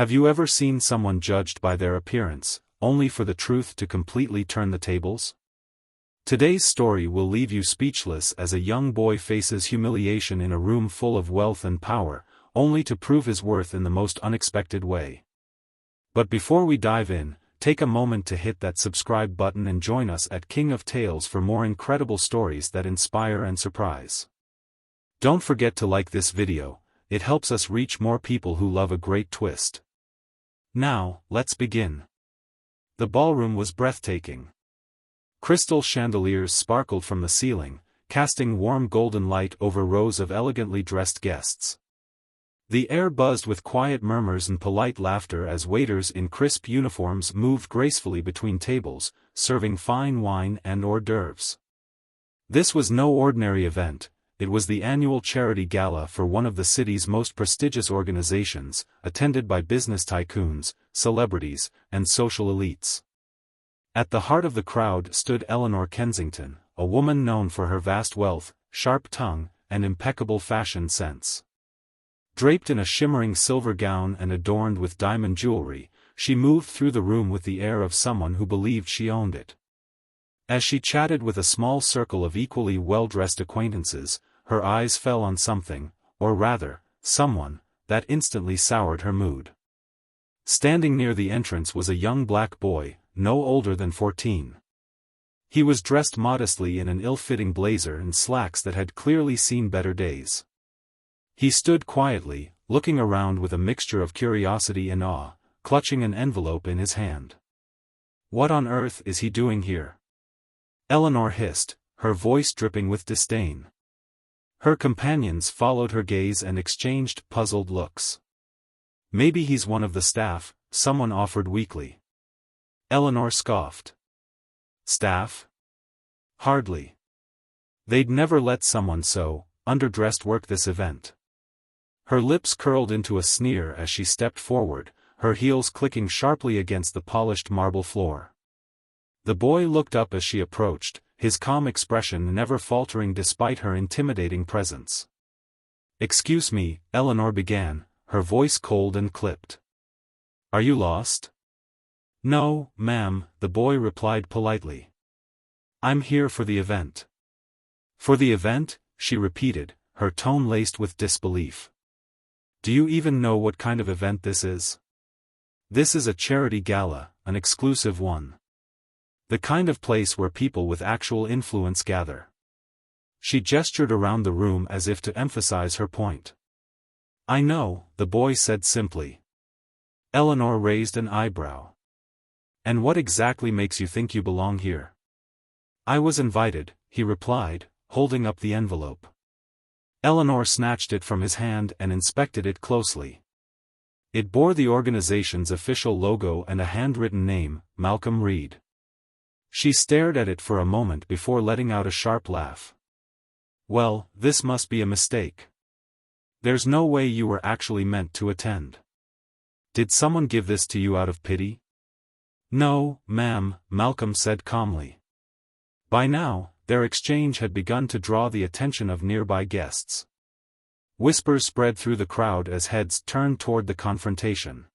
Have you ever seen someone judged by their appearance, only for the truth to completely turn the tables? Today's story will leave you speechless as a young boy faces humiliation in a room full of wealth and power, only to prove his worth in the most unexpected way. But before we dive in, take a moment to hit that subscribe button and join us at King of Tales for more incredible stories that inspire and surprise. Don't forget to like this video, it helps us reach more people who love a great twist. Now, let's begin. The ballroom was breathtaking. Crystal chandeliers sparkled from the ceiling, casting warm golden light over rows of elegantly dressed guests. The air buzzed with quiet murmurs and polite laughter as waiters in crisp uniforms moved gracefully between tables, serving fine wine and hors d'oeuvres. This was no ordinary event. It was the annual charity gala for one of the city's most prestigious organizations, attended by business tycoons, celebrities, and social elites. At the heart of the crowd stood Eleanor Kensington, a woman known for her vast wealth, sharp tongue, and impeccable fashion sense. Draped in a shimmering silver gown and adorned with diamond jewelry, she moved through the room with the air of someone who believed she owned it. As she chatted with a small circle of equally well-dressed acquaintances, her eyes fell on something, or rather, someone, that instantly soured her mood. Standing near the entrance was a young black boy, no older than 14. He was dressed modestly in an ill-fitting blazer and slacks that had clearly seen better days. He stood quietly, looking around with a mixture of curiosity and awe, clutching an envelope in his hand. "What on earth is he doing here?" Eleanor hissed, her voice dripping with disdain. Her companions followed her gaze and exchanged puzzled looks. "Maybe he's one of the staff," someone offered weakly. Eleanor scoffed. "Staff? Hardly. They'd never let someone so underdressed work this event." Her lips curled into a sneer as she stepped forward, her heels clicking sharply against the polished marble floor. The boy looked up as she approached, his calm expression never faltering despite her intimidating presence. "Excuse me," Eleanor began, her voice cold and clipped. "Are you lost?" "No, ma'am," the boy replied politely. "I'm here for the event." "For the event?" she repeated, her tone laced with disbelief. "Do you even know what kind of event this is?" "This is a charity gala, an exclusive one. The kind of place where people with actual influence gather." She gestured around the room as if to emphasize her point. "I know," the boy said simply. Eleanor raised an eyebrow. "And what exactly makes you think you belong here?" "I was invited," he replied, holding up the envelope. Eleanor snatched it from his hand and inspected it closely. It bore the organization's official logo and a handwritten name, Malcolm Reed. She stared at it for a moment before letting out a sharp laugh. "Well, this must be a mistake. There's no way you were actually meant to attend. Did someone give this to you out of pity?" "No, ma'am," Malcolm said calmly. By now, their exchange had begun to draw the attention of nearby guests. Whispers spread through the crowd as heads turned toward the confrontation.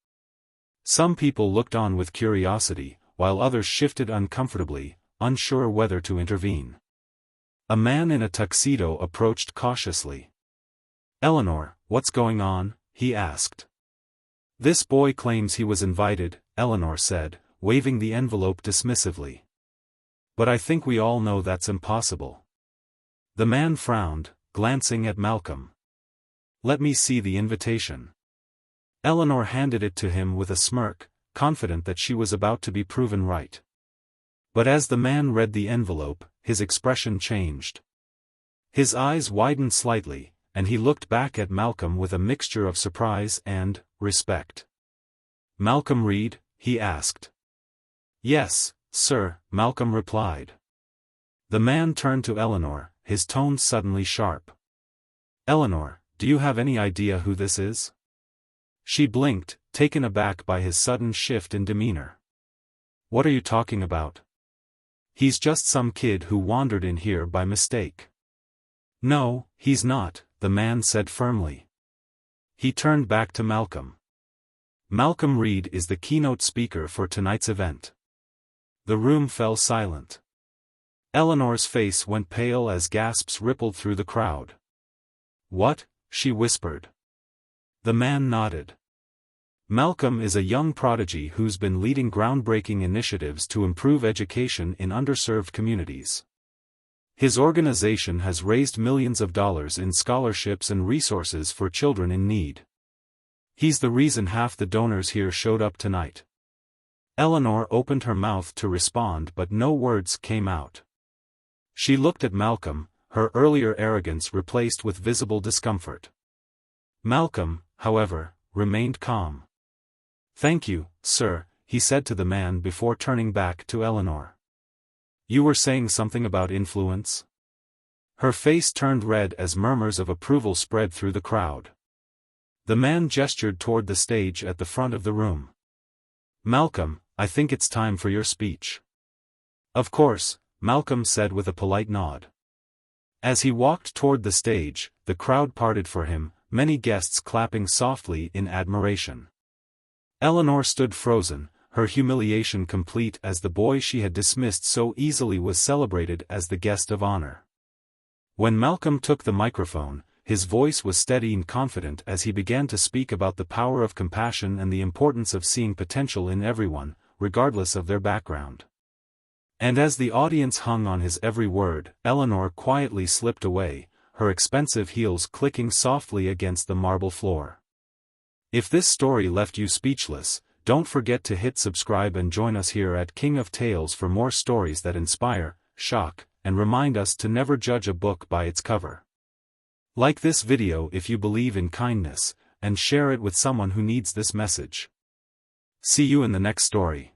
Some people looked on with curiosity, while others shifted uncomfortably, unsure whether to intervene. A man in a tuxedo approached cautiously. "Eleanor, what's going on?" he asked. "This boy claims he was invited," Eleanor said, waving the envelope dismissively. "But I think we all know that's impossible." The man frowned, glancing at Malcolm. "Let me see the invitation." Eleanor handed it to him with a smirk, confident that she was about to be proven right. But as the man read the envelope, his expression changed. His eyes widened slightly, and he looked back at Malcolm with a mixture of surprise and respect. "Malcolm Reed?" he asked. "Yes, sir," Malcolm replied. The man turned to Eleanor, his tone suddenly sharp. "Eleanor, do you have any idea who this is?" She blinked, taken aback by his sudden shift in demeanor. "What are you talking about?" "He's just some kid who wandered in here by mistake." "No, he's not," the man said firmly. He turned back to Malcolm. Malcolm Reed is the keynote speaker for tonight's event. The room fell silent. Eleanor's face went pale as gasps rippled through the crowd. "What?" she whispered. The man nodded. Malcolm is a young prodigy who's been leading groundbreaking initiatives to improve education in underserved communities. His organization has raised millions of dollars in scholarships and resources for children in need. He's the reason half the donors here showed up tonight. Eleanor opened her mouth to respond, but no words came out. She looked at Malcolm, her earlier arrogance replaced with visible discomfort. Malcolm, however, remained calm. "Thank you, sir," he said to the man before turning back to Eleanor. "You were saying something about influence?" Her face turned red as murmurs of approval spread through the crowd. The man gestured toward the stage at the front of the room. "Malcolm, I think it's time for your speech." "Of course," Malcolm said with a polite nod. As he walked toward the stage, the crowd parted for him, many guests clapping softly in admiration. Eleanor stood frozen, her humiliation complete as the boy she had dismissed so easily was celebrated as the guest of honor. When Malcolm took the microphone, his voice was steady and confident as he began to speak about the power of compassion and the importance of seeing potential in everyone, regardless of their background. And as the audience hung on his every word, Eleanor quietly slipped away, her expensive heels clicking softly against the marble floor. If this story left you speechless, don't forget to hit subscribe and join us here at King of Tales for more stories that inspire, shock, and remind us to never judge a book by its cover. Like this video if you believe in kindness, and share it with someone who needs this message. See you in the next story.